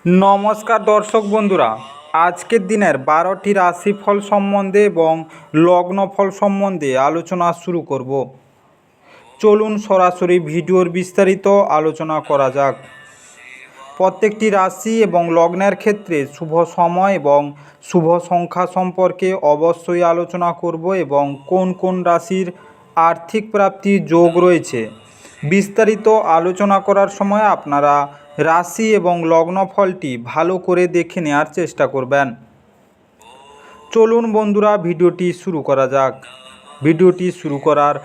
নমস্কার দর্শক বন্ধুরা, আজকের দিনের 12টি রাশিফল সম্বন্ধে এবং লগ্নফল সম্বন্ধে আলোচনা শুরু করব। চলুন সরাসরি ভিডিওর বিস্তারিত আলোচনা করা যাক। প্রত্যেকটি রাশি এবং লগ্নের ক্ষেত্রে শুভ সময় এবং শুভ সংখ্যা সম্পর্কে অবশ্যই আলোচনা করব এবং কোন কোন রাশির আর্থিক প্রাপ্তির যোগ রয়েছে। বিস্তারিত আলোচনা করার সময় আপনারা রাশি এবং লগ্নফলটি ভালো করে দেখে নেওয়ার চেষ্টা করবেন। চলুন বন্ধুরা, ভিডিওটি শুরু করা যাক। ভিডিওটি শুরু করার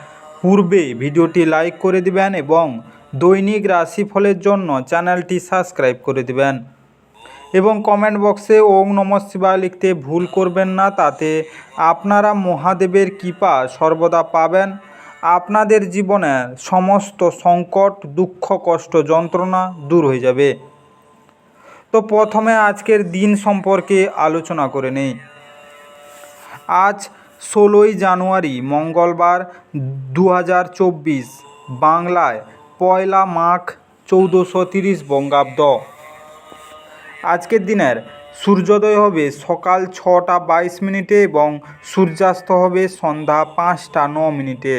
পূর্বে ভিডিওটি লাইক করে দিবেন এবং দৈনিক রাশিফলের জন্য চ্যানেলটি সাবস্ক্রাইব করে দিবেন এবং কমেন্ট বক্সে ওম নমঃ শিবায় লিখতে ভুল করবেন না। তাতে আপনারা মহাদেবের কৃপা সর্বদা পাবেন। আপনাদের জীবনের সমস্ত সংকট, দুঃখ, কষ্ট, যন্ত্রণা দূর হয়ে যাবে। তো প্রথমে আজকের দিন সম্পর্কে আলোচনা করে নেই। আজ 16ই জানুয়ারি মঙ্গলবার 2024, বাংলায় পয়লা মাঘ 1430 বঙ্গাব্দ। আজকের দিনের সূর্যোদয় হবে সকাল 6টা 22 মিনিটে এবং সূর্যাস্ত হবে সন্ধ্যা 5টা 9 মিনিটে।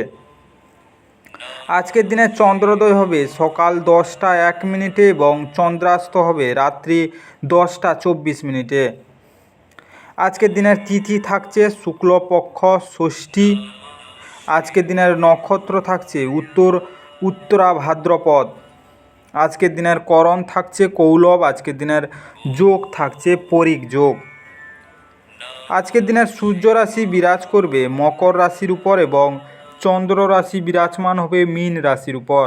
আজকের দিনে চন্দ্রোদয় হবে সকাল 10টা 1 মিনিটে এবং চন্দ্রাস্ত হবে রাত্রি 10টা 24 মিনিটে। আজকের দিনের তিথি থাকছে শুক্লপক্ষ ষষ্ঠী। আজকের দিনের নক্ষত্র থাকছে উত্তরা ভাদ্রপদ। আজকের দিনের করণ থাকছে কৌলব। আজকের দিনের যোগ থাকছে পরিক যোগ। আজকের দিনের সূর্য রাশি বিরাজ করবে মকর রাশির উপর এবং চন্দ্র রাশি বিরাজমান হবে মীন রাশির উপর।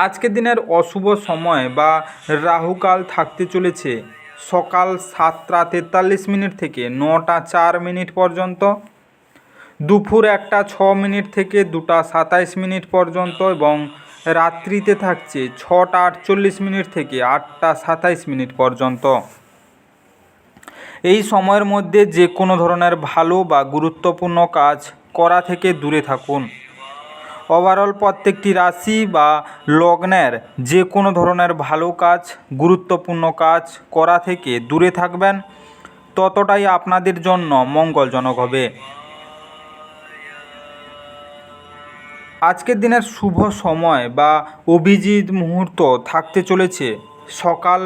আজকের দিনের অশুভ সময় বা রাহুকাল থাকতে চলেছে সকাল 7টা 43 মিনিট থেকে 9টা 4 মিনিট পর্যন্ত, দুপুর 1টা 6 মিনিট থেকে 2টা 27 মিনিট পর্যন্ত এবং রাত্রিতে থাকছে 6টা 48 মিনিট থেকে 8টা 27 মিনিট পর্যন্ত। এই সময়ের মধ্যে যে কোনো ধরনের ভালো বা গুরুত্বপূর্ণ কাজ করা থেকে দূরে থাকুন। ওভারঅল প্রত্যেকটি রাশি বা লগ্নের যে কোনো ধরনের ভালো কাজ, গুরুত্বপূর্ণ কাজ করা থেকে দূরে থাকবেন, ততটাই আপনাদের জন্য মঙ্গলজনক হবে। আজকের দিনের শুভ সময় বা অভিজিৎ মুহূর্ত থাকতে চলেছে সকাল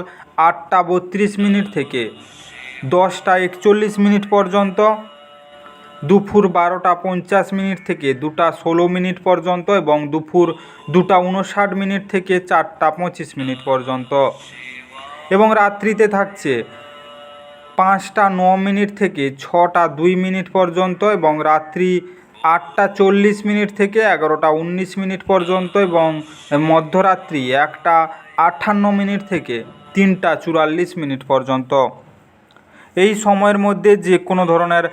8টা 32 মিনিট থেকে 10টা 41 মিনিট পর্যন্ত, দুপুর 12টা 50 মিনিট থেকে 2টা 16 মিনিট পর্যন্ত এবং দুপুর 2টা 59 মিনিট থেকে 4টা 25 মিনিট পর্যন্ত এবং রাত্রিতে থাকছে 5টা 9 মিনিট থেকে 6টা 2 মিনিট পর্যন্ত এবং রাত্রি 8টা 40 মিনিট থেকে 11টা 19 মিনিট পর্যন্ত এবং মধ্যরাত্রি 1টা 58 মিনিট থেকে 3টা 44 মিনিট পর্যন্ত। এই সময়ের মধ্যে যে কোনো ধরনের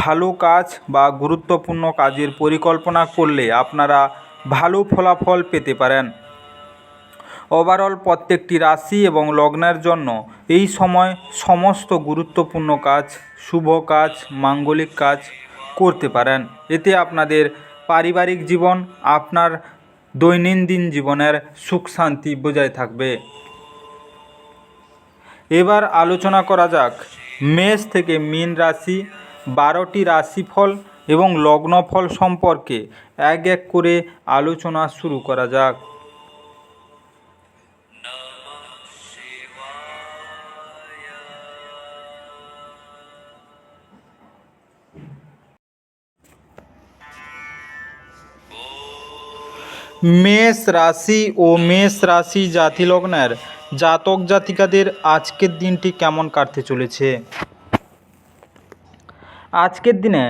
ভালো কাজ বা গুরুত্বপূর্ণ কাজের পরিকল্পনা করলে আপনারা ভালো ফলাফল পেতে পারেন। ওভারঅল প্রত্যেকটি রাশি এবং লগ্নের জন্য এই সময় সমস্ত গুরুত্বপূর্ণ কাজ, শুভ কাজ, মাঙ্গলিক কাজ করতে পারেন। এতে আপনাদের পারিবারিক জীবন, আপনার দৈনন্দিন জীবনের সুখ শান্তি বজায় থাকবে। এবার আলোচনা করা যাক মেষ থেকে মীন রাশি 12টি রাশিফল এবং লগ্নফল সম্পর্কে এক এক করে আলোচনা শুরু করা যাক। মেষ রাশি ও মেষ রাশি জাতিলগ্নের জাতক জাতিকাদের আজকের দিনটি কেমন কাটতে চলেছে। আজকের দিনে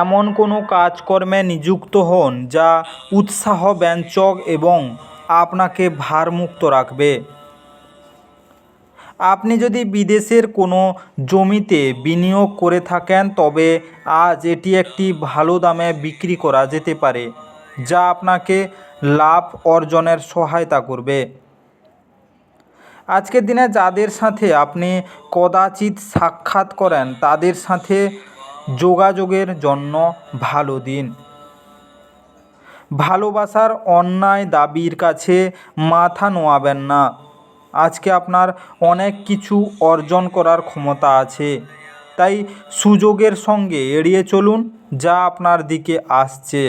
এমন কোনো কাজকর্মে নিযুক্ত হন যা উৎসাহ ব্যঞ্জক এবং আপনাকে ভারমুক্ত রাখবে। আপনি যদি বিদেশের কোনো জমিতে বিনিয়োগ করে থাকেন তবে আজ এটি একটি ভালো দামে বিক্রি করা যেতে পারে, যা আপনাকে লাভ অর্জনের সহায়তা করবে। আজকের দিনে যাদের সাথে আপনি কদাচিৎ সাক্ষাৎ করেন তাদের সাথে যোগাযোগের জন্য ভালো দিন। ভালোবাসার অন্যায় দাবির কাছে মাথা নোয়াবেন না। আজকে আপনার অনেক কিছু অর্জন করার ক্ষমতা আছে, তাই সুযোগের সঙ্গে এড়িয়ে চলুন যা আপনার দিকে আসছে।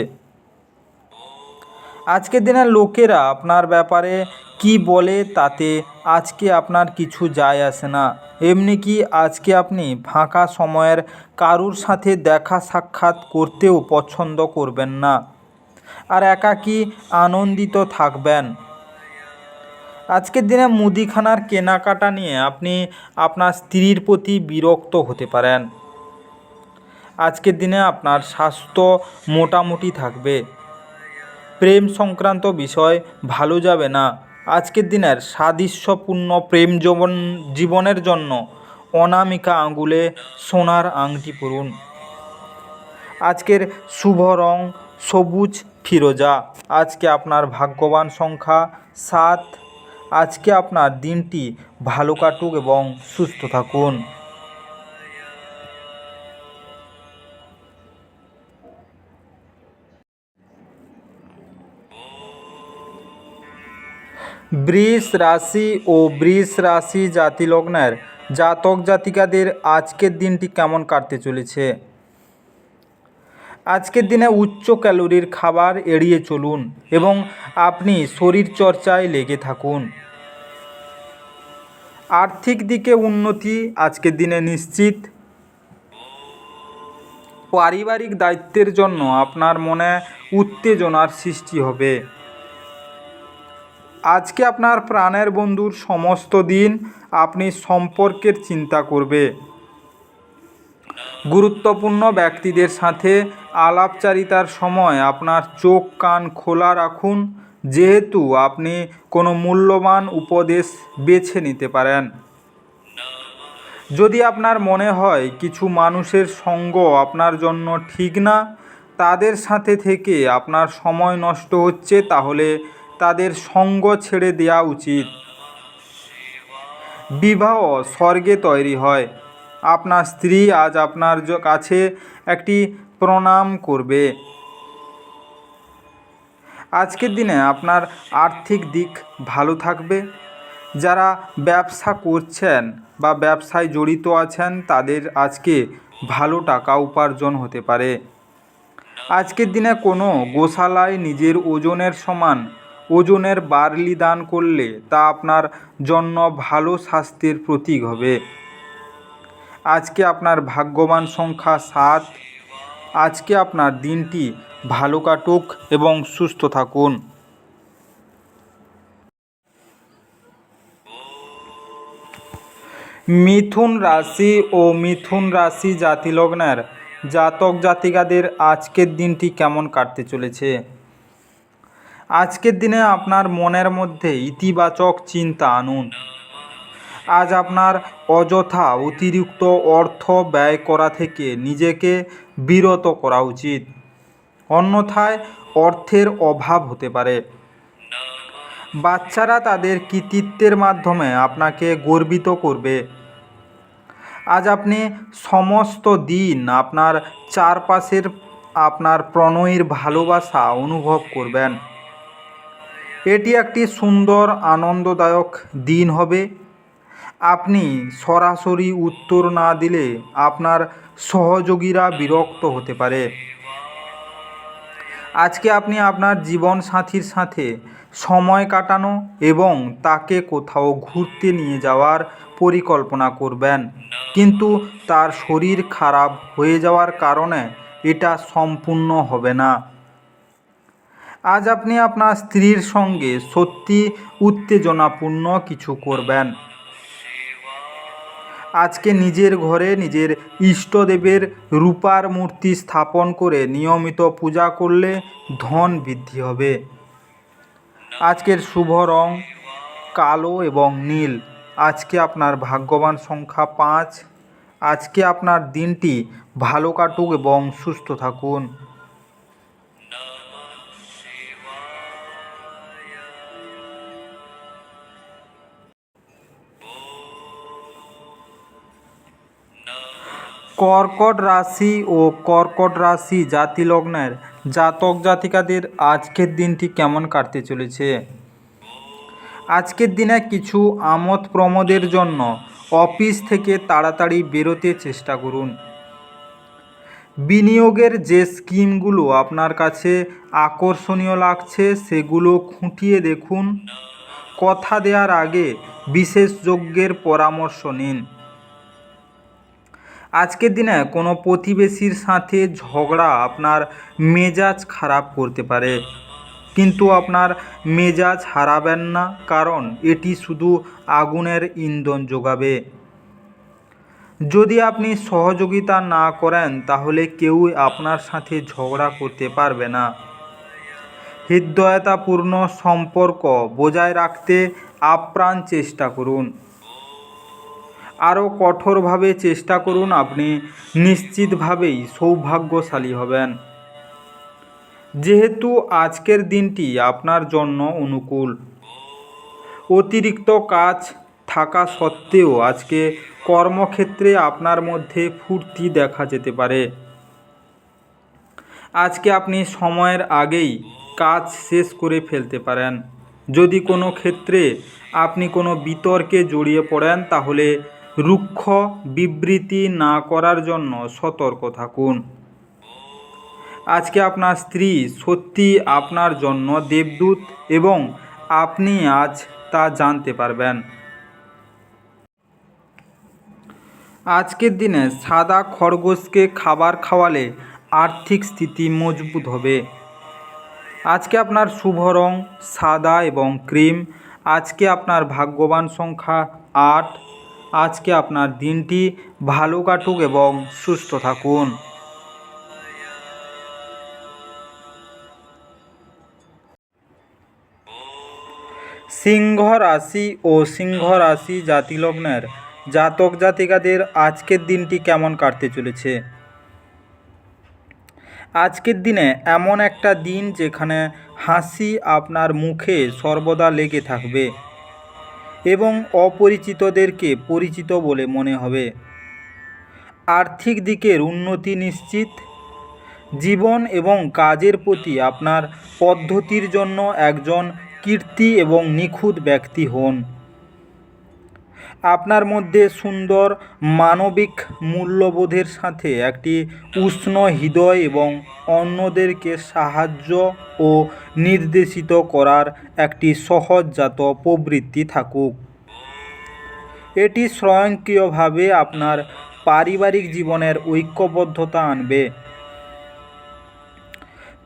আজকের দিনে লোকেরা আপনার ব্যাপারে কি বলে তাতে আজকে আপনার কিছু যায় আসে না। এমনি কি আজকে আপনি ফাঁকা সময়ের কারুর সাথে দেখা সাক্ষাৎ করতেও পছন্দ করবেন না, আর একাকী আনন্দিত থাকবেন। আজকের দিনে মুদিখানার কেনাকাটা নিয়ে আপনি আপনার স্ত্রীর প্রতি বিরক্ত হতে পারেন। আজকের দিনে আপনার স্বাস্থ্য মোটামুটি থাকবে। প্রেম সংক্রান্ত বিষয় ভালো যাবে না। আজকের দিনের সাদৃশ্যপূর্ণ প্রেম জীবনের জন্য অনামিকা আঙুলে সোনার আংটি পরুন। আজকের শুভ রং সবুজ ফিরোজা। আজকে আপনার ভাগ্যবান সংখ্যা 7। আজকে আপনার দিনটি ভালো কাটুক এবং সুস্থ থাকুন। বৃষ রাশি ও বৃষ রাশি জাতিলগ্নের জাতক জাতিকাদের আজকের দিনটি কেমন কাটতে চলেছে? আজকের দিনে উচ্চ ক্যালোরির খাবার এড়িয়ে চলুন এবং আপনি শরীরচর্চায় লেগে থাকুন। আর্থিক দিকে উন্নতি আজকের দিনে নিশ্চিত। পারিবারিক দায়িত্বের জন্য আপনার মনে উত্তেজনার সৃষ্টি হবে। আজকে আপনার প্রাণের বন্ধুর সমস্ত দিন আপনি সম্পর্কের চিন্তা করবে। গুরুত্বপূর্ণ ব্যক্তিদের সাথে আলাপচারিতার সময় আপনার চোখ কান খোলা রাখুন, যেহেতু আপনি কোনো মূল্যবান উপদেশ বেছে নিতে পারেন। যদি আপনার মনে হয় কিছু মানুষের সঙ্গ আপনার জন্য ঠিক না, তাদের সাথে থেকে আপনার সময় নষ্ট হচ্ছে, তাহলে তাদের সঙ্গ ছেড়ে দেওয়া উচিত। বিবাহ স্বর্গে তৈরি হয়। আপনার স্ত্রী আজ আপনার কাছে একটি প্রণাম করবে। আজকের দিনে আপনার আর্থিক দিক ভালো থাকবে। যারা ব্যবসা করছেন বা ব্যবসায় জড়িত আছেন তাদের আজকে ভালো টাকা উপার্জন হতে পারে। আজকের দিনে কোনো গোশালায় নিজের ওজনের সমান ওজনের বার্লি দান করলে তা আপনার জন্য ভালো স্বাস্থ্যের প্রতীক হবে। আজকে আপনার ভাগ্যবান সংখ্যা 7। আজকে আপনার দিনটি ভালো কাটুক এবং সুস্থ থাকুন। মিথুন রাশি ও মিথুন রাশি জাতিলগ্নের জাতক জাতিকাদের আজকের দিনটি কেমন কাটতে চলেছে? আজকের দিনে আপনার মনের মধ্যে ইতিবাচক চিন্তা আনুন। আজ আপনার অযথা অতিরিক্ত অর্থ ব্যয় করা থেকে নিজেকে বিরত করা উচিত, অন্যথায় অর্থের অভাব হতে পারে। বাচ্চারা তাদের কৃতিত্বের মাধ্যমে আপনাকে গর্বিত করবে। আজ আপনি সমস্ত দিন আপনার চারপাশের আপনার প্রণয়ীর ভালোবাসা অনুভব করবেন। এটি একটি সুন্দর আনন্দদায়ক দিন হবে। আপনি সরাসরি উত্তর না দিলে আপনার সহযোগীরা বিরক্ত হতে পারে। আজকে আপনি আপনার জীবনসাথীর সাথে সময় কাটানো এবং তাকে কোথাও ঘুরতে নিয়ে যাওয়ার পরিকল্পনা করবেন, কিন্তু তার শরীর খারাপ হয়ে যাওয়ার কারণে এটা সম্পূর্ণ হবে না। আজ আপনি আপনার স্ত্রীর সঙ্গে সত্যি উত্তেজনাপূর্ণ কিছু করবেন। আজকে নিজের ঘরে নিজের ইষ্টদেবের রূপার মূর্তি স্থাপন করে নিয়মিত পূজা করলে ধন বৃদ্ধি হবে। আজকের শুভ রং কালো এবং নীল। আজকে আপনার ভাগ্যবান সংখ্যা 5। আজকে আপনার দিনটি ভালো কাটুক এবং সুস্থ থাকুন। কর্কট রাশি ও কর্কট রাশি জাতিলগ্নের জাতক জাতিকাদের আজকের দিনটি কেমন কাটতে চলেছে। আজকের দিনে কিছু আমোদ প্রমোদের জন্য অফিস থেকে তাড়াতাড়ি বেরোতে চেষ্টা করুন। বিনিয়োগের যে স্কিমগুলো আপনার কাছে আকর্ষণীয় লাগছে সেগুলো খুঁটিয়ে দেখুন। কথা দেওয়ার আগে বিশেষজ্ঞের পরামর্শ নিন। আজকের দিনে কোনো প্রতিবেশীর সাথে ঝগড়া আপনার মেজাজ খারাপ করতে পারে, কিন্তু আপনার মেজাজ হারাবেন না, কারণ এটি শুধু আগুনের ইন্ধন যোগাবে। যদি আপনি সহযোগিতা না করেন তাহলে কেউই আপনার সাথে ঝগড়া করতে পারবে না। হৃদয়তাপূর্ণ সম্পর্ক বজায় রাখতে আপ্রাণ চেষ্টা করুন। আরও কঠোরভাবে চেষ্টা করুন, আপনি নিশ্চিতভাবেই সৌভাগ্যশালী হবেন। যেহেতু আজকের দিনটি আপনার জন্য অনুকূল, অতিরিক্ত কাজ থাকা সত্ত্বেও আজকে কর্মক্ষেত্রে আপনার মধ্যে ফুর্তি দেখা যেতে পারে। আজকে আপনি সময়ের আগেই কাজ শেষ করে ফেলতে পারেন। যদি কোনো ক্ষেত্রে আপনি কোনো বিতর্কে জড়িয়ে পড়েন তাহলে রুক্ষ বিবৃতি না করার জন্য সতর্ক থাকুন। আজকে আপনার স্ত্রী সত্যি আপনার জন্য দেবদূত এবং আপনি আজ তা জানতে পারবেন। আজকের দিনে সাদা খরগোশকে খাবার খাওয়ালে আর্থিক স্থিতি মজবুত হবে। আজকে আপনার শুভ রং সাদা এবং ক্রিম। আজকে আপনার ভাগ্যবান সংখ্যা 8। আজকে আপনার দিনটি ভালো কাটুক এবং সুস্থ থাকুন। সিংহ রাশি ও সিংহ রাশি জাতিলগ্নের জাতক জাতিকাদের আজকের দিনটি কেমন কাটতে চলেছে। আজকের দিনে এমন একটা দিন যেখানে হাসি আপনার মুখে সর্বদা লেগে থাকবে এবং অপরিচিতদেরকে পরিচিত বলে মনে হবে। আর্থিক দিকের উন্নতি নিশ্চিত। জীবন এবং কাজের প্রতি আপনার পদ্ধতির জন্য একজন কীর্তি এবং নিখুঁত ব্যক্তি হন। আপনার মধ্যে সুন্দর মানবিক মূল্যবোধের সাথে একটি উষ্ণ হৃদয় এবং অন্যদেরকে সাহায্য ও নির্দেশিত করার একটি সহজজাত প্রবৃত্তি থাকুক। এটি স্বয়ংক্রিয়ভাবে আপনার পারিবারিক জীবনের ঐক্যবদ্ধতা আনবে।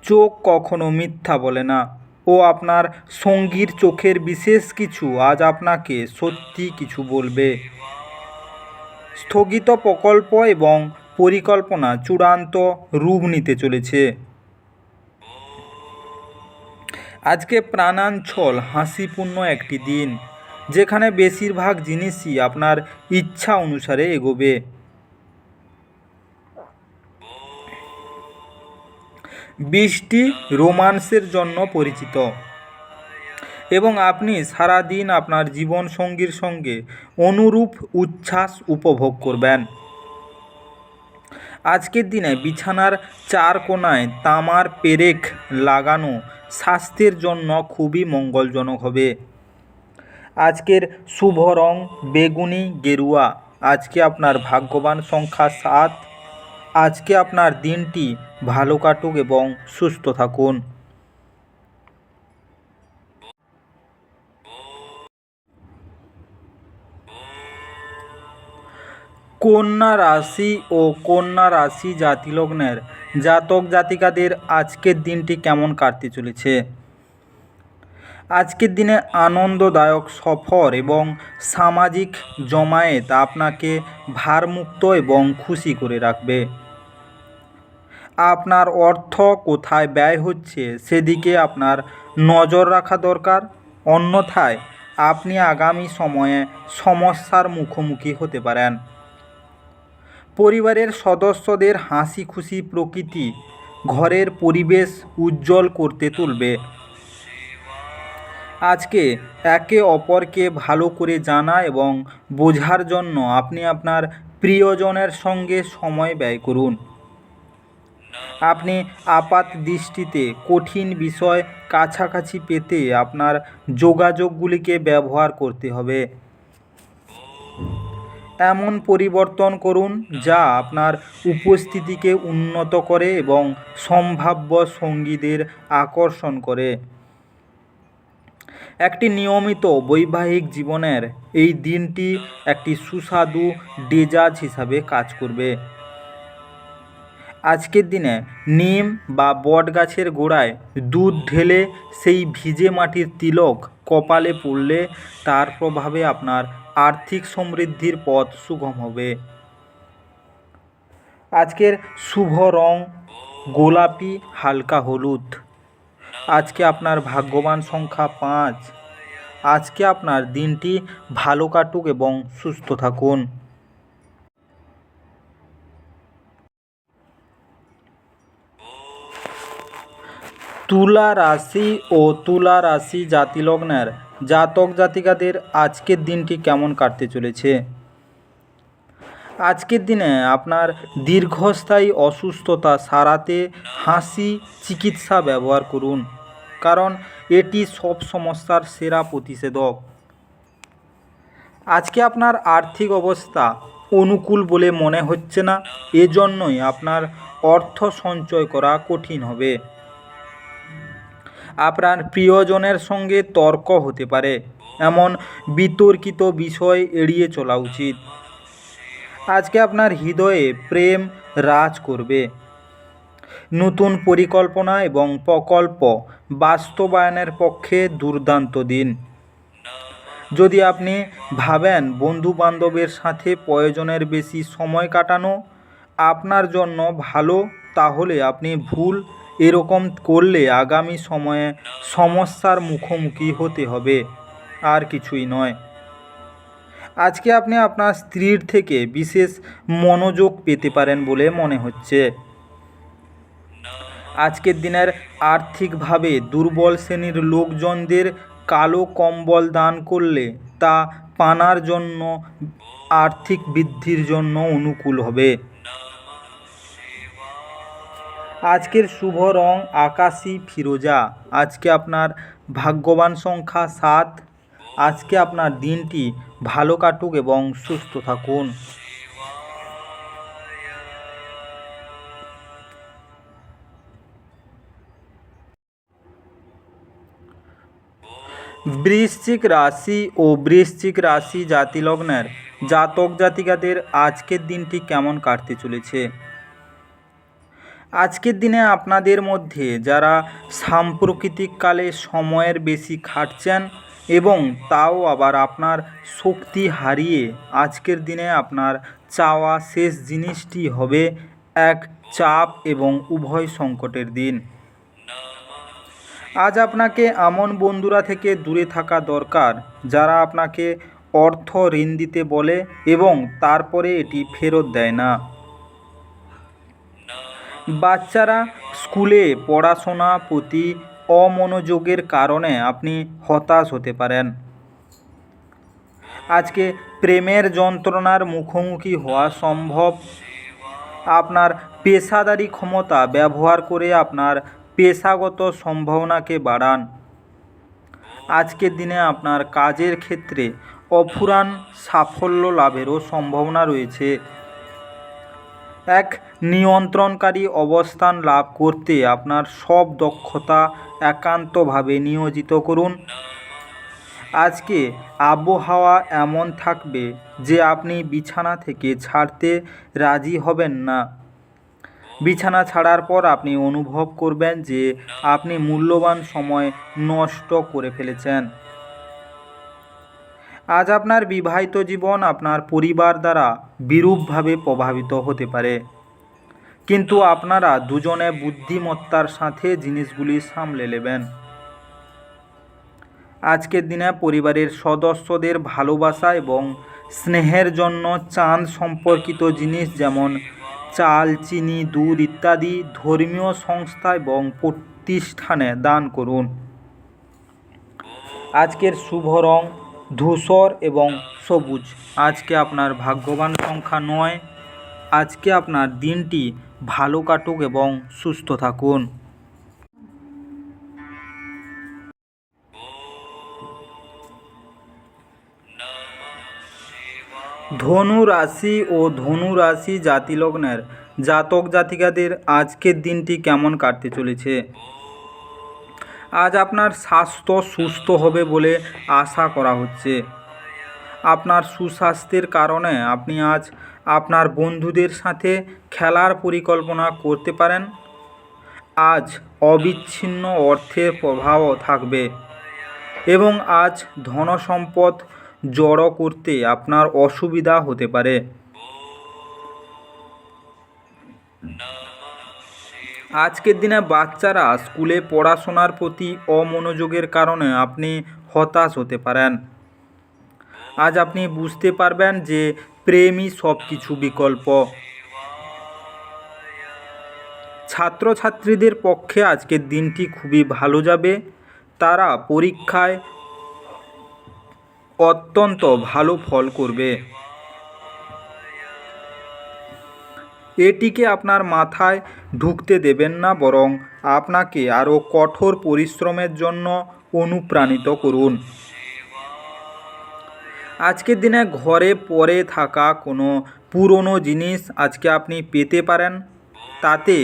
চোখ কখনো মিথ্যা বলে না ও আপনার সঙ্গীর চোখের বিশেষ কিছু আজ আপনাকে সত্যি কিছু বলবে। স্থগিত প্রকল্প এবং পরিকল্পনা চূড়ান্ত রূপ নিতে চলেছে। আজকে প্রাণাঞ্চল হাসিপূর্ণ একটি দিন, যেখানে বেশিরভাগ জিনিসই আপনার ইচ্ছা অনুসারে এগোবে। বৃষ্টি রোমান্সের জন্য পরিচিত এবং আপনি সারা দিন আপনার জীবনসঙ্গীর সঙ্গে অনুরূপ উচ্ছ্বাস উপভোগ করবেন। আজকের দিনে বিছানার চার কোণায় তামার পেরেক লাগানো স্বাস্থ্যের জন্য খুবই মঙ্গলজনক হবে। আজকের শুভ রং বেগুনি গেরুয়া। আজকে আপনার ভাগ্যবান সংখ্যা 7। আজকে আপনার দিনটি ভালো কাটুক এবং সুস্থ থাকুন। কন্যা রাশি ও কন্যা রাশি জাতিলগ্নের জাতক জাতিকাদের আজকের দিনটি কেমন কাটতে চলেছে। আজকের দিনে আনন্দদায়ক সফর এবং সামাজিক জমায়েত আপনাকে ভারমুক্ত এবং খুশি করে রাখবে। আপনার অর্থ কোথায় ব্যয় হচ্ছে সেদিকে আপনার নজর রাখা দরকার, অন্যথায় আপনি আগামী সময়ে সমস্যার মুখোমুখি হতে পারেন। পরিবারের সদস্যদের হাসি খুশি প্রকৃতি ঘরের পরিবেশ উজ্জ্বল করতে তুলবে। আজকে একে অপরকে ভালো করে জানা এবং বোঝার জন্য আপনি আপনার প্রিয়জনের সঙ্গে সময় ব্যয় করুন। আপনি আপাত দৃষ্টিতে কঠিন বিষয় কাছাকাছি পেতে আপনার যোগাযোগগুলিকে ব্যবহার করতে হবে। এমন পরিবর্তন করুন যা আপনার উপস্থিতিকে উন্নত করে এবং সম্ভাব্য সঙ্গীদের আকর্ষণ করে। একটি নিয়মিত বৈবাহিক জীবনের এই দিনটি একটি সুস্বাদু ডেজার্ট হিসাবে কাজ করবে। আজকের দিনে নিম বা বট গাছের গোড়ায় দুধ ঢেলে সেই ভিজে মাটির তিলক কপালে পড়লে তার প্রভাবে আপনার আর্থিক সমৃদ্ধির পথ সুগম হবে। আজকের শুভ রং গোলাপি হালকা হলুদ। আজকে আপনার ভাগ্যবান সংখ্যা 5। আজকে আপনার দিনটি ভালো কাটুক এবং সুস্থ থাকুন। তুলা রাশি ও তুলা রাশি জাতিলগ্নের জাতক জাতিকাদের আজকের দিনটি কেমন কাটতে চলেছে? আজকের দিনে আপনার দীর্ঘস্থায়ী অসুস্থতা সারাতে হাসি চিকিৎসা ব্যবহার করুন, কারণ এটি সব সমস্যার সেরা প্রতিষেধক। আজকে আপনার আর্থিক অবস্থা অনুকূল বলে মনে হচ্ছে না, এজন্যই আপনার অর্থ সঞ্চয় করা কঠিন হবে। আপনার প্রিয়জনের সঙ্গে তর্ক হতে পারে, এমন বিতর্কিত বিষয় এড়িয়ে চলা উচিত। আজকে আপনার হৃদয়ে প্রেম রাজ করবে। নতুন পরিকল্পনা এবং প্রকল্প বাস্তবায়নের পক্ষে দুর্দান্ত দিন। যদি আপনি ভাবেন বন্ধু বান্ধবের সাথে প্রয়োজনের বেশি সময় কাটানো আপনার জন্য ভালো, তাহলে আপনি ভুল। এরকম করলে আগামী সময়ে সমস্যার মুখোমুখি হতে হবে, আর কিছুই নয়। আজকে আপনি আপনার স্ত্রীর থেকে বিশেষ মনোযোগ পেতে পারেন বলে মনে হচ্ছে। আজকের দিনের আর্থিকভাবে দুর্বল শ্রেণীর লোকজনদের কালো কম্বল দান করলে তা পানার জন্য আর্থিক বৃদ্ধির জন্য অনুকূল হবে। আজকের শুভ রং আকাশি ফিরোজা। আজকে আপনার ভাগ্যবান সংখ্যা 7। আজকে আপনার দিনটি ভালো কাটুক এবং সুস্থ থাকুন। বৃশ্চিক রাশি ও বৃশ্চিক রাশি জাতিলগ্নের জাতক জাতিকাদের আজকের দিনটি কেমন কাটতে চলেছে? আজকের দিনে আপনাদের মধ্যে যারা সাম্প্রতিককালে সময়ের বেশি খাটছেন এবং তাও আবার আপনার শক্তি হারিয়ে, আজকের দিনে আপনার চাওয়া শেষ জিনিসটি হবে এক চাপ এবং উভয় সংকটের দিন। আজ আপনাকে এমন বন্ধুরা থেকে দূরে থাকা দরকার যারা আপনাকে অর্থ ঋণ দিতে বলে এবং তারপরে এটি ফেরত দেয় না। বাচ্চারা স্কুলে পড়াশোনা প্রতি অমনোযোগের কারণে আপনি হতাশ হতে পারেন। আজকে প্রেমের যন্ত্রণার মুখোমুখি হওয়া সম্ভব। আপনার পেশাদারি ক্ষমতা ব্যবহার করে আপনার পেশাগত সম্ভাবনাকে বাড়ান। আজকের দিনে আপনার কাজের ক্ষেত্রে অফুরান সাফল্য লাভেরও সম্ভাবনা রয়েছে। এক নিয়ন্ত্রণকারী অবস্থান লাভ করতে আপনার সব দক্ষতা একান্তভাবে নিয়োজিত করুন। আজকে আবহাওয়া এমন থাকবে যে আপনি বিছানা থেকে ছাড়তে রাজি হবেন না। বিছানা ছাড়ার পর আপনি অনুভব করবেন যে আপনি মূল্যবান সময় নষ্ট করে ফেলেছেন। আজ আপনার বিবাহিত জীবন আপনার পরিবার দ্বারা বিরূপভাবে প্রভাবিত হতে পারে, কিন্তু আপনারা দুজনে বুদ্ধিমত্তার সাথে জিনিসগুলি সামলে নেবেন। আজকের দিনে পরিবারের সদস্যদের ভালোবাসা এবং স্নেহের জন্য চাঁদ সম্পর্কিত জিনিস যেমন চাল, চিনি, দুধ ইত্যাদি ধর্মীয় সংস্থা এবং প্রতিষ্ঠানে দান করুন। আজকের শুভ রং ধূসর এবং সবুজ। আজকে আপনার ভাগ্যবান সংখ্যা 9। আজকে আপনার দিনটি ভালো কাটুক এবং সুস্থ থাকুন। ধনু রাশি ও ধনু রাশি জাতিলগ্নের জাতক জাতিকাদের আজকের দিনটি কেমন কাটতে চলেছে। আজ আপনার স্বাস্থ্য সুস্থ হবে বলে আশা করা হচ্ছে। আপনার সুস্বাস্থ্যের কারণে আপনি আজ আপনার বন্ধুদের সাথে খেলার পরিকল্পনা করতে পারেন। আজ অবিচ্ছিন্ন অর্থের প্রভাবও থাকবে এবং আজ ধনসম্পদ জড়ো করতে আপনার অসুবিধা হতে পারে। আজকের দিনে বাচ্চারা স্কুলে পড়াশোনার প্রতি অমনোযোগের কারণে আপনি হতাশ হতে পারেন। আজ আপনি বুঝতে পারবেন যে প্রেমই সব কিছু বিকল্প। ছাত্রছাত্রীদের পক্ষে আজকের দিনটি খুবই ভালো যাবে। তারা পরীক্ষায় অত্যন্ত ভালো ফল করবে। এটিকে আপনার মাথায় ঢুকতে দেবেন না, বরং আপনাকে আরও কঠোর পরিশ্রমের জন্য অনুপ্রাণিত করুন। আজকের দিনে ঘরে পড়ে থাকা কোনো পুরনো জিনিস আজকে আপনি পেতে পারেন। তাতে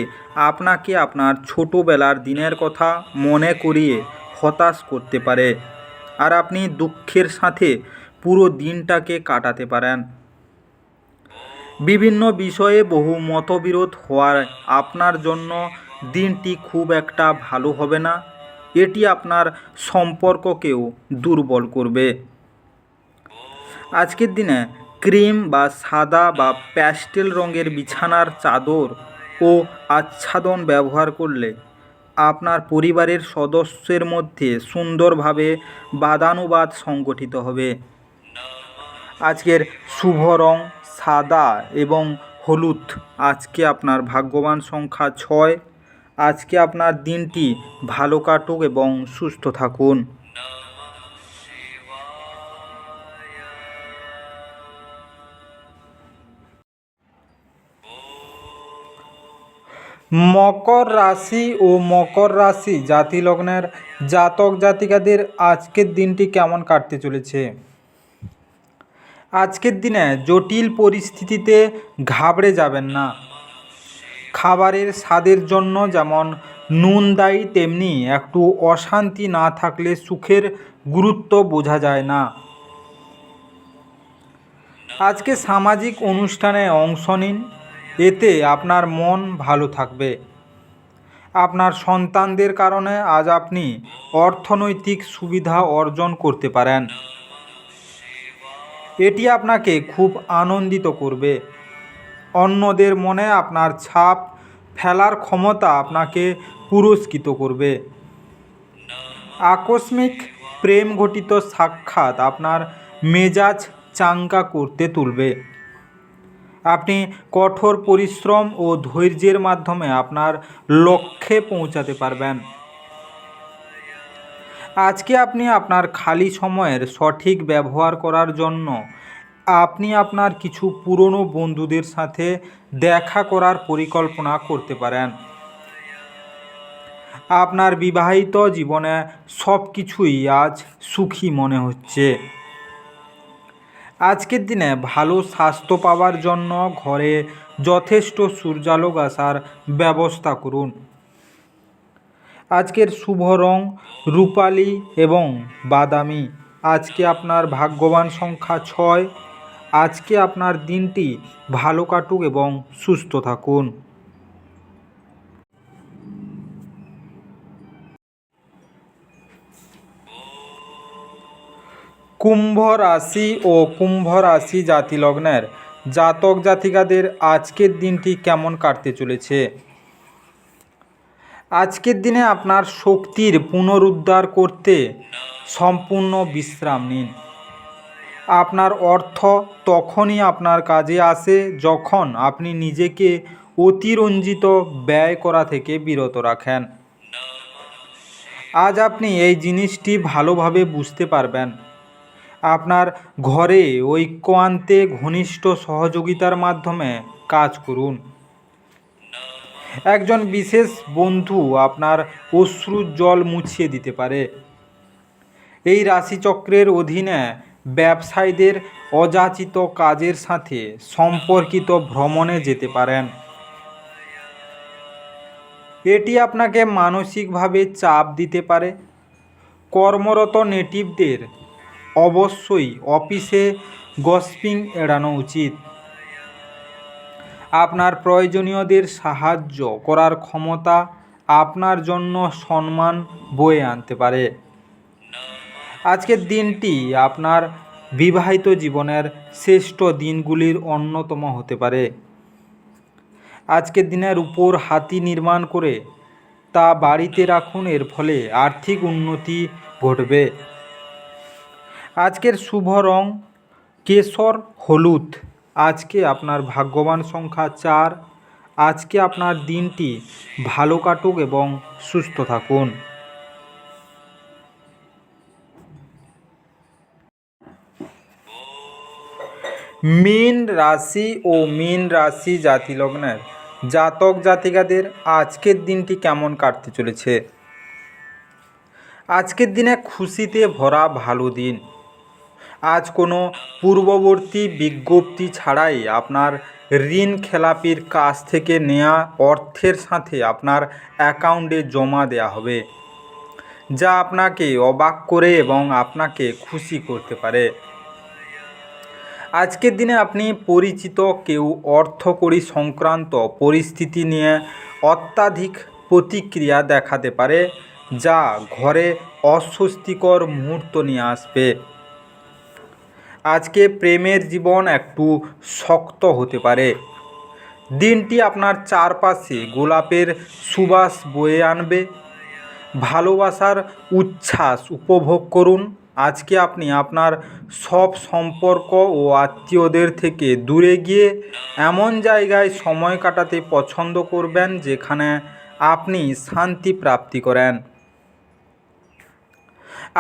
আপনাকে আপনার ছোটোবেলার দিনের কথা মনে করিয়ে হতাশ করতে পারে, আর আপনি দুঃখের সাথে পুরো দিনটাকে কাটাতে পারেন। বিভিন্ন বিষয়ে বহু মতবিরোধ হওয়ার আপনার জন্য দিনটি খুব একটা ভালো হবে না। এটি আপনার সম্পর্ককেও দুর্বল করবে। আজকের দিনে ক্রিম বা সাদা বা প্যাস্টেল রঙের বিছানার চাদর ও আচ্ছাদন ব্যবহার করলে আপনার পরিবারের সদস্যের মধ্যে সুন্দরভাবে বাদানুবাদ সংগঠিত হবে। আজকের শুভ রং সাদা এবং হলুদ। আজকে আপনার ভাগ্যবান সংখ্যা 6। আজকে আপনার দিনটি ভালো কাটুক এবং সুস্থ থাকুন। মকর রাশি ও মকর রাশি জাতিলগ্নের জাতক জাতিকাদের আজকের দিনটি কেমন কাটতে চলেছে। আজকের দিনে জটিল পরিস্থিতিতে ঘাবড়ে যাবেন না। খাবারের স্বাদের জন্য যেমন নুন দায়ী, তেমনি একটু অশান্তি না থাকলে সুখের গুরুত্ব বোঝা যায় না। আজকে সামাজিক অনুষ্ঠানে অংশ নিন, এতে আপনার মন ভালো থাকবে। আপনার সন্তানদের কারণে আজ আপনি অর্থনৈতিক সুবিধা অর্জন করতে পারেন। এটি আপনাকে খুব আনন্দিত করবে। অন্যদের মনে আপনার ছাপ ফেলার ক্ষমতা আপনাকে পুরস্কৃত করবে। আকস্মিক প্রেম ঘটিত সাক্ষাৎ আপনার মেজাজ চাঙ্গা করতে তুলবে। আপনি কঠোর পরিশ্রম ও ধৈর্যের মাধ্যমে আপনার লক্ষ্যে পৌঁছাতে পারবেন। আজকে আপনি আপনার খালি সময়ের সঠিক ব্যবহার করার জন্য আপনি আপনার কিছু পুরনো বন্ধুদের সাথে দেখা করার পরিকল্পনা করতে পারেন। আপনার বিবাহিত জীবনে সব কিছুই আজ সুখী মনে হচ্ছে। আজকের দিনে ভালো স্বাস্থ্য পাওয়ার জন্য ঘরে যথেষ্ট সূর্যালোক আসার ব্যবস্থা করুন। আজকের শুভ রং রূপালি এবং বাদামি। আজকে আপনার ভাগ্যবান সংখ্যা 6। আজকে আপনার দিনটি ভালো কাটুক এবং সুস্থ থাকুন। কুম্ভ রাশি ও কুম্ভ রাশি জাতিলগ্নের জাতক জাতিকাদের আজকের দিনটি কেমন কাটতে চলেছে। আজকের দিনে আপনার শক্তির পুনরুদ্ধার করতে সম্পূর্ণ বিশ্রাম নিন। আপনার অর্থ তখনই আপনার কাজে আসে যখন আপনি নিজেকে অতিরঞ্জিত ব্যয় করা থেকে বিরত রাখেন। আজ আপনি এই জিনিসটি ভালোভাবে বুঝতে পারবেন। আপনার ঘরে ঐক্য আনতে ঘনিষ্ঠ সহযোগিতার মাধ্যমে কাজ করুন। একজন বিশেষ বন্ধু আপনার অশ্রুর জল মুছিয়ে দিতে পারে। এই রাশিচক্রের অধীনে ব্যবসায়ীদের অযাচিত কাজের সাথে সম্পর্কিত ভ্রমণে যেতে পারেন। এটি আপনাকে মানসিকভাবে চাপ দিতে পারে। কর্মরত নেটিভদের অবশ্যই অফিসে গসিপিং এড়ানো উচিত। আপনার প্রয়োজনীয়দের সাহায্য করার ক্ষমতা আপনার জন্য সম্মান বয়ে আনতে পারে। আজকের দিনটি আপনার বিবাহিত জীবনের শ্রেষ্ঠ দিনগুলির অন্যতম হতে পারে। আজকের দিনের উপর হাতি নির্মাণ করে তা বাড়িতে রাখুন, এর ফলে আর্থিক উন্নতি ঘটবে। আজকের শুভ রং কেশর হলুদ। আজকে আপনার ভাগ্যবান সংখ্যা 4। আজকে আপনার দিনটি ভালো কাটুক এবং সুস্থ থাকুন। মীন রাশি ও মীন রাশি জাতি লগ্নের জাতক জাতিকাদের আজকের দিনটি কেমন কাটতে চলেছে? আজকের দিনে খুশিতে ভরা ভালো দিন। আজ কোনো পূর্ববর্তী বিজ্ঞপ্তি ছাড়াই আপনার ঋণ খেলাপির কাছ থেকে নেওয়া অর্থের সাথে আপনার অ্যাকাউন্টে জমা দেওয়া হবে, যা আপনাকে অবাক করে এবং আপনাকে খুশি করতে পারে। আজকের দিনে আপনি পরিচিত কেউ অর্থকড়ি সংক্রান্ত পরিস্থিতি নিয়ে অত্যাধিক প্রতিক্রিয়া দেখাতে পারে, যা ঘরে অস্বস্তিকর মুহূর্ত নিয়ে আসবে। আজকে প্রেমের জীবন একটু শক্ত হতে পারে। দিনটি আপনার চারপাশে গোলাপের সুবাস বয়ে আনবে। ভালোবাসার উচ্ছ্বাস উপভোগ করুন। আজকে আপনি আপনার সব সম্পর্ক ও আত্মীয়দের থেকে দূরে গিয়ে এমন জায়গায় সময় কাটাতে পছন্দ করবেন যেখানে আপনি শান্তি প্রাপ্তি করেন।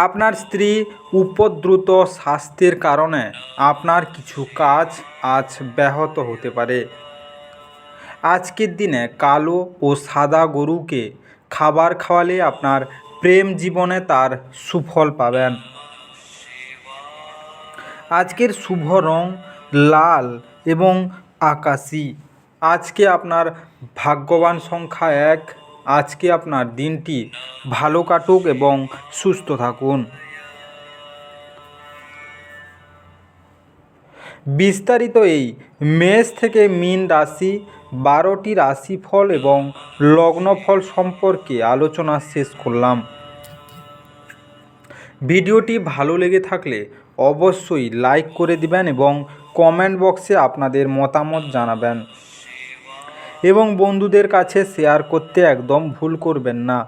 আপনার স্ত্রী উপদ্রুত স্বাস্থ্যের কারণে আপনার কিছু কাজ আজ ব্যাহত হতে পারে। আজকের দিনে কালো ও সাদা গরুকে খাবার খাওয়ালে আপনার প্রেম জীবনে তার সুফল পাবেন। আজকের শুভ রং লাল এবং আকাশি। আজকে আপনার ভাগ্যবান সংখ্যা 1। আজকে আপনার দিনটি ভালো কাটুক এবং সুস্থ থাকুন। বিস্তারিত এই মেষ থেকে মীন রাশি 12টি রাশিফল এবং লগ্নফল সম্পর্কে আলোচনা শেষ করলাম। ভিডিওটি ভালো লেগে থাকলে অবশ্যই লাইক করে দিবেন এবং কমেন্ট বক্সে আপনাদের মতামত জানাবেন এবং বন্ধুদের কাছে শেয়ার করতে একদম ভুল করবেন না।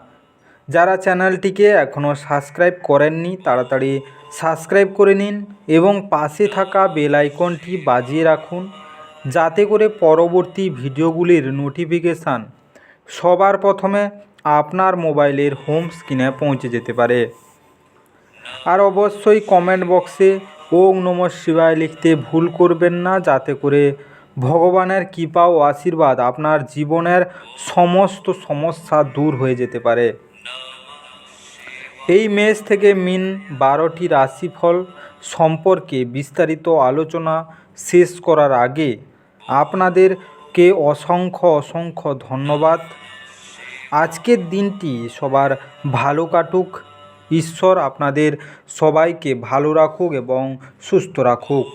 যারা চ্যানেলটিকে এখনও সাবস্ক্রাইব করেননি তাড়াতাড়ি সাবস্ক্রাইব করে নিন এবং পাশে থাকা বেল আইকনটি বাজিয়ে রাখুন, যাতে করে পরবর্তী ভিডিওগুলির নোটিফিকেশান সবার প্রথমে আপনার মোবাইলের হোম স্ক্রিনে পৌঁছে যেতে পারে। আর অবশ্যই কমেন্ট বক্সে ওম নমঃ শিবায় লিখতে ভুল করবেন না, যাতে করে ভগবানের কৃপা ও আশীর্বাদ আপনার জীবনের সমস্ত সমস্যা দূর হয়ে যেতে পারে। এই মেষ থেকে মীন 12টি রাশিফল সম্পর্কে বিস্তারিত আলোচনা শেষ করার আগে আপনাদেরকে অসংখ্য ধন্যবাদ। আজকের দিনটি সবার ভালো কাটুক। ঈশ্বর আপনাদের সবাইকে ভালো রাখুক এবং সুস্থ রাখুক।